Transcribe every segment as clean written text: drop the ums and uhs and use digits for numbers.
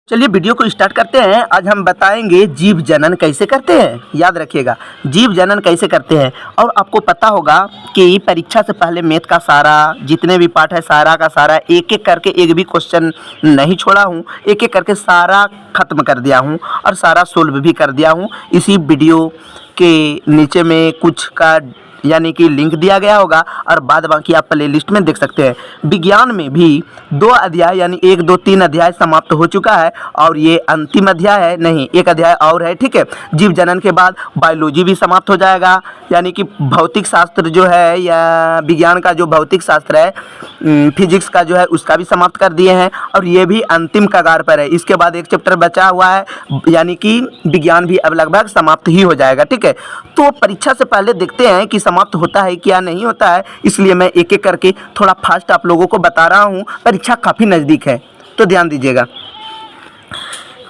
चलिए वीडियो को स्टार्ट करते हैं। आज हम बताएंगे जीव जनन कैसे करते हैं। याद रखिएगा, जीव जनन कैसे करते हैं। और आपको पता होगा कि परीक्षा से पहले मैथ का सारा जितने भी पाठ है सारा का सारा एक एक करके एक भी क्वेश्चन नहीं छोड़ा हूँ, एक एक करके सारा ख़त्म कर दिया हूँ और सारा सोल्व भी कर दिया हूँ। इसी वीडियो के नीचे में कुछ का यानी कि लिंक दिया गया होगा और बाद बाकी आप प्ले लिस्ट में देख सकते हैं। विज्ञान में भी 2 अध्याय यानी 1, 2, 3 अध्याय समाप्त हो चुका है और ये अंतिम अध्याय है, नहीं एक अध्याय और है। ठीक है, जीव जनन के बाद बायोलॉजी भी समाप्त हो जाएगा, यानी कि भौतिक शास्त्र जो है या विज्ञान का जो भौतिक शास्त्र है, फिजिक्स का जो है उसका भी समाप्त कर दिए हैं और ये भी अंतिम कगार पर है। इसके बाद एक चैप्टर बचा हुआ है, यानी कि विज्ञान भी अब लगभग समाप्त ही हो जाएगा। ठीक है, तो परीक्षा से पहले देखते हैं कि समाप्त होता है क्या नहीं होता है, इसलिए मैं एक एक करके थोड़ा फास्ट आप लोगों को बता रहा हूँ। परीक्षा काफ़ी नज़दीक है तो ध्यान दीजिएगा।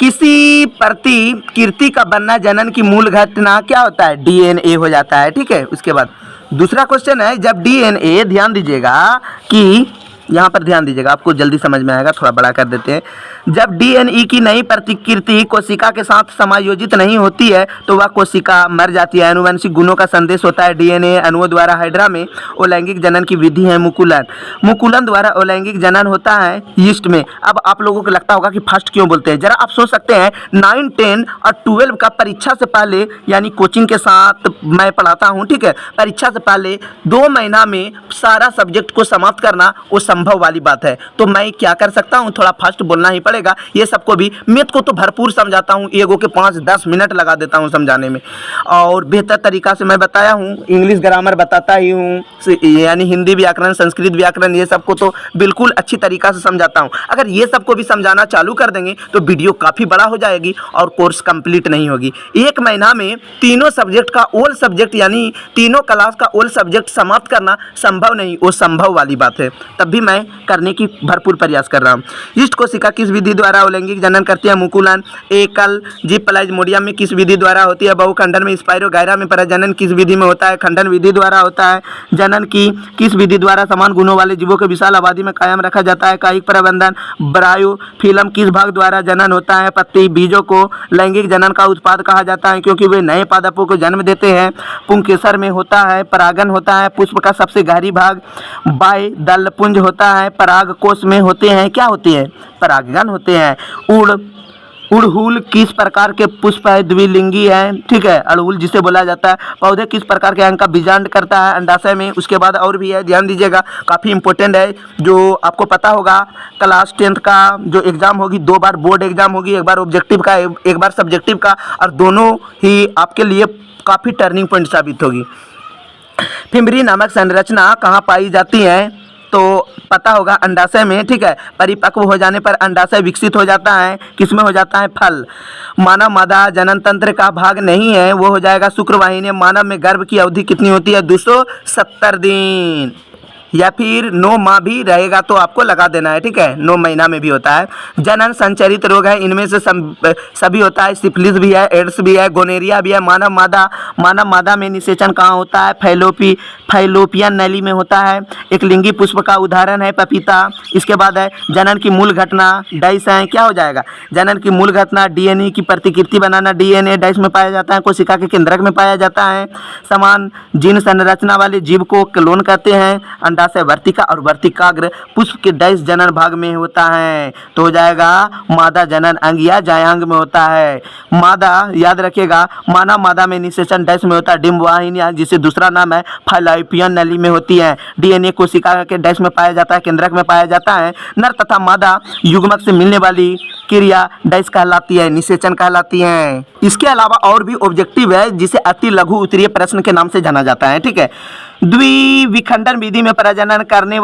किसी प्रतिकृति का बनना जनन की मूल घटना क्या होता है? डीएनए हो जाता है। ठीक है, उसके बाद दूसरा क्वेश्चन है, जब डीएनए, ध्यान दीजिएगा कि यहाँ पर ध्यान दीजिएगा, आपको जल्दी समझ में आएगा, थोड़ा बड़ा कर देते हैं। जब डीएनए की नई प्रतिकृति कोशिका के साथ समायोजित नहीं होती है तो वह कोशिका मर जाती है। आनुवंशिक गुणों का संदेश होता है डीएनए अणुओं द्वारा। हाइड्रा में अलैंगिक जनन की विधि है मुकुलन। मुकुलन द्वारा अलैंगिक जनन होता है यीस्ट में। अब आप लोगों को लगता होगा कि फास्ट क्यों बोलते हैं, जरा आप सोच सकते हैं 9, 10 और 12 का परीक्षा से पहले, यानी कोचिंग के साथ मैं पढ़ाता हूँ। ठीक है, परीक्षा से पहले 2 महीना में सारा सब्जेक्ट को समाप्त करना वो संभव वाली बात है। तो मैं क्या कर सकता हूँ, थोड़ा फास्ट बोलना ही पड़ेगा। ये सबको भी, मैथ को तो भरपूर समझाता हूँ, एगो के 5-10 मिनट लगा देता हूँ समझाने में और बेहतर तरीका से मैं बताया हूँ। इंग्लिश ग्रामर बताता ही हूँ, यानी हिंदी व्याकरण, संस्कृत व्याकरण, ये सबको तो बिल्कुल अच्छी तरीका से समझाता हूँ। अगर ये सबको भी समझाना चालू कर देंगे तो वीडियो काफ़ी बड़ा हो जाएगी और कोर्स कंप्लीट नहीं होगी। 1 महीना में तीनों सब्जेक्ट का ओल्ड सब्जेक्ट यानी तीनों क्लास का ओल्ड सब्जेक्ट समाप्त करना संभव नहीं, वो संभव वाली बात है। तब भी मैं करने की भरपूर प्रयास कर रहा हूँ। यीस्ट कोशिका किस विधि द्वारा अलैंगिक जनन करती है? मुकुलन। एकल जीव प्लाज्मोडियम में किस विधि द्वारा होती है? बहुखंडन में। स्पाइरोगायरा में प्रजनन किस विधि में होता है? खंडन विधि द्वारा होता है। जनन की किस विधि द्वारा समान गुणों वाले जीवों को विशाल आबादी में कायम रखा जाता है? कायिक प्रबंधन। ब्रायोफिल्म किस भाग द्वारा जनन होता है? पत्ती। बीजों को लैंगिक जनन का उत्पाद कहा जाता है क्योंकि वे नए पादपों को जन्म देते हैं। पुंकेसर में होता है। परागन होता है। पुष्प का सबसे गहरी भाग बाह्यदलपुंज होता है। पराग कोश में होते हैं, क्या होते हैं? परागगण होते हैं। उड़हुल किस प्रकार के पुष्प है? द्विलिंगी है। ठीक है, अड़हुल जिसे बोला जाता है। पौधे किस प्रकार के अंग का बीजांड करता है? अंडाशय में। उसके बाद और भी है, ध्यान दीजिएगा, काफ़ी इंपॉर्टेंट है, जो आपको पता होगा। क्लास 10th का जो एग्ज़ाम होगी, 2 बार बोर्ड एग्जाम होगी, एक बार ऑब्जेक्टिव का, एक बार सब्जेक्टिव का, और दोनों ही आपके लिए काफ़ी टर्निंग पॉइंट साबित होगी। फिम्बरी नामक संरचना कहाँ पाई जाती है? तो पता होगा अंडाशय में। ठीक है, परिपक्व हो जाने पर अंडाशय विकसित हो जाता है, किसमें हो जाता है? फल। मानव मादा जनन तंत्र का भाग नहीं है, वो हो जाएगा शुक्रवाहिनी। मानव में गर्भ की अवधि कितनी होती है? 270 दिन, या फिर 9 माह भी रहेगा तो आपको लगा देना है। ठीक है, 9 महीना में भी होता है। जनन संचरित रोग है, इनमें से सभी होता है। सिफिलिस भी है, एड्स भी है, गोनेरिया भी है। मानव मादा में निषेचन कहाँ होता है? फैलोपियन नली में होता है। एक लिंगी पुष्प का उदाहरण है पपीता। इसके बाद है जनन की मूल घटना, डाइस है, क्या हो जाएगा? जनन की मूल घटना डीएनए की प्रतिकृति बनाना। डीएनए डाइस में पाया जाता है, कोशिका के केंद्रक में पाया जाता है। समान जीन संरचना वाले जीव को क्लोन कहते हैं। अंडाशय वर्तिका और वर्तिकाग्र पुष्प के डाइस जनन भाग में होता है, तो हो जाएगा मादा जनन अंग या जायांग में होता है। मादा, याद रखिएगा, मानव मादा में निषेचन डाइस में होता है। डिम्बवाहिनी, जिसे दूसरा नाम है, फैलोपियन नली में होती है। डीएनए कोशिका के डाइस में पाया जाता है, केंद्रक में पाया जाता है। नर तथा मादा युग्मक से मिलने वाली क्रिया डाइस कहलाती है, निषेचन कहलाती है। इसके अलावा और भी ऑब्जेक्टिव है जिसे अति लघु उत्तरीय प्रश्न के नाम से जाना जाता है। ठीक है, द्विविखंडन विधि में प्रजनन करने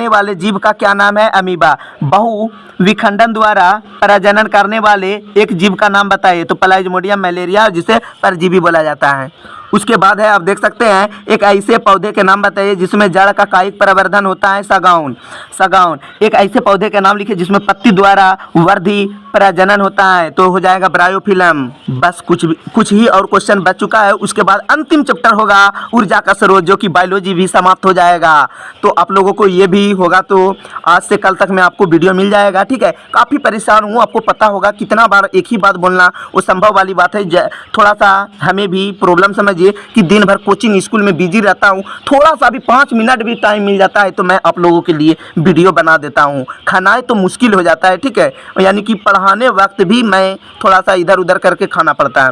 वाले जीव का क्या नाम है? अमीबा। बहु विखंडन द्वारा प्रजनन करने वाले एक जीव का नाम बताइए? तो प्लाज्मोडियम मलेरिया, जिसे परजीवी बोला जाता है। उसके बाद है, आप देख सकते हैं, एक ऐसे पौधे के नाम बताइए जिसमें जड़ का कायिक प्रवर्धन होता है? सगाउन। एक ऐसे पौधे का नाम लिखिए जिसमें पत्ती द्वारा वर्धी प्रजनन होता है, तो हो जाएगा ब्रायोफिल्म। बस कुछ ही और क्वेश्चन बच चुका है। उसके बाद अंतिम चैप्टर होगा ऊर्जा का स्रोत, जो कि बायोलॉजी भी समाप्त हो जाएगा। तो आप लोगों को ये ये भी होगा तो आज से कल तक में आपको वीडियो मिल जाएगा, ठीक है। काफ़ी परेशान हूँ, आपको पता होगा कितना बार एक ही बात बोलना वो संभव वाली बात है। थोड़ा सा हमें भी प्रॉब्लम समझिए कि दिन भर कोचिंग स्कूल में बिजी रहता हूँ, थोड़ा सा भी 5 मिनट भी टाइम मिल जाता है तो मैं आप लोगों के लिए वीडियो बना देता हूँ। खाना तो मुश्किल हो जाता है, ठीक है, यानी कि पढ़ाने वक्त भी मैं थोड़ा सा इधर उधर करके खाना पड़ता है।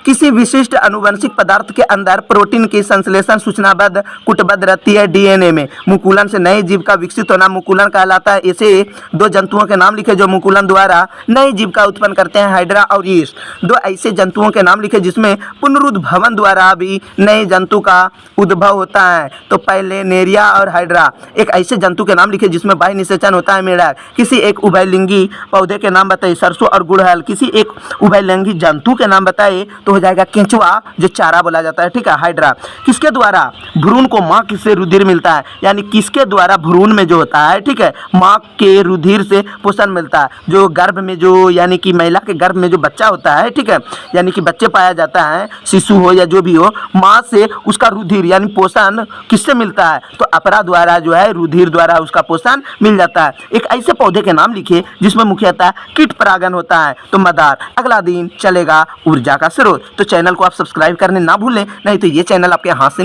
किसी विशिष्ट आनुवंशिक पदार्थ के अंदर प्रोटीन की संश्लेषण सूचनाबद्ध कूटबद्ध रहती है डीएनए में। मुकुलन से नए जीव का विकसित होना मुकुलन कहलाता है। ऐसे 2 जंतुओं के नाम लिखे जो मुकुलन द्वारा नए जीव का उत्पन्न करते हैं, हाइड्रा और यीस्ट। 2 ऐसे जंतुओं के नाम लिखे जिसमें पुनरुद्भवन द्वारा भी नए जंतु का उद्भव होता है, तो पहले नेरिया और हाइड्रा। एक ऐसे जंतु के नाम लिखे जिसमें बाह्य निषेचन होता है, मेढक। किसी एक उभयलिंगी पौधे के नाम बताइए, सरसों और गुड़हल। किसी एक उभयलिंगी जंतु के नाम बताइए तो हो जाएगा केंचुआ, जो चारा बोला जाता है, ठीक है, हाइड्रा। किसके द्वारा भ्रूण को माँ से रुधिर मिलता है, यानी किसके द्वारा भ्रूण में जो होता है, ठीक है, माँ के रुधिर से पोषण मिलता है। जो गर्भ में जो यानी कि महिला के गर्भ में जो बच्चा होता है, ठीक है, यानी कि बच्चे पाया जाता है, शिशु हो या जो भी हो, माँ से उसका रुधिर यानी पोषण किससे मिलता है, तो अपरा द्वारा जो है रुधिर द्वारा उसका पोषण मिल जाता है। एक ऐसे पौधे के नाम लिखिए जिसमें मुख्यतः कीट परागन होता है, तो मदार। अगला दिन चलेगा ऊर्जा का स्रोत। तो चैनल को आप सब्सक्राइब करने ना भूलें, नहीं तो ये चैनल आपके हाथ से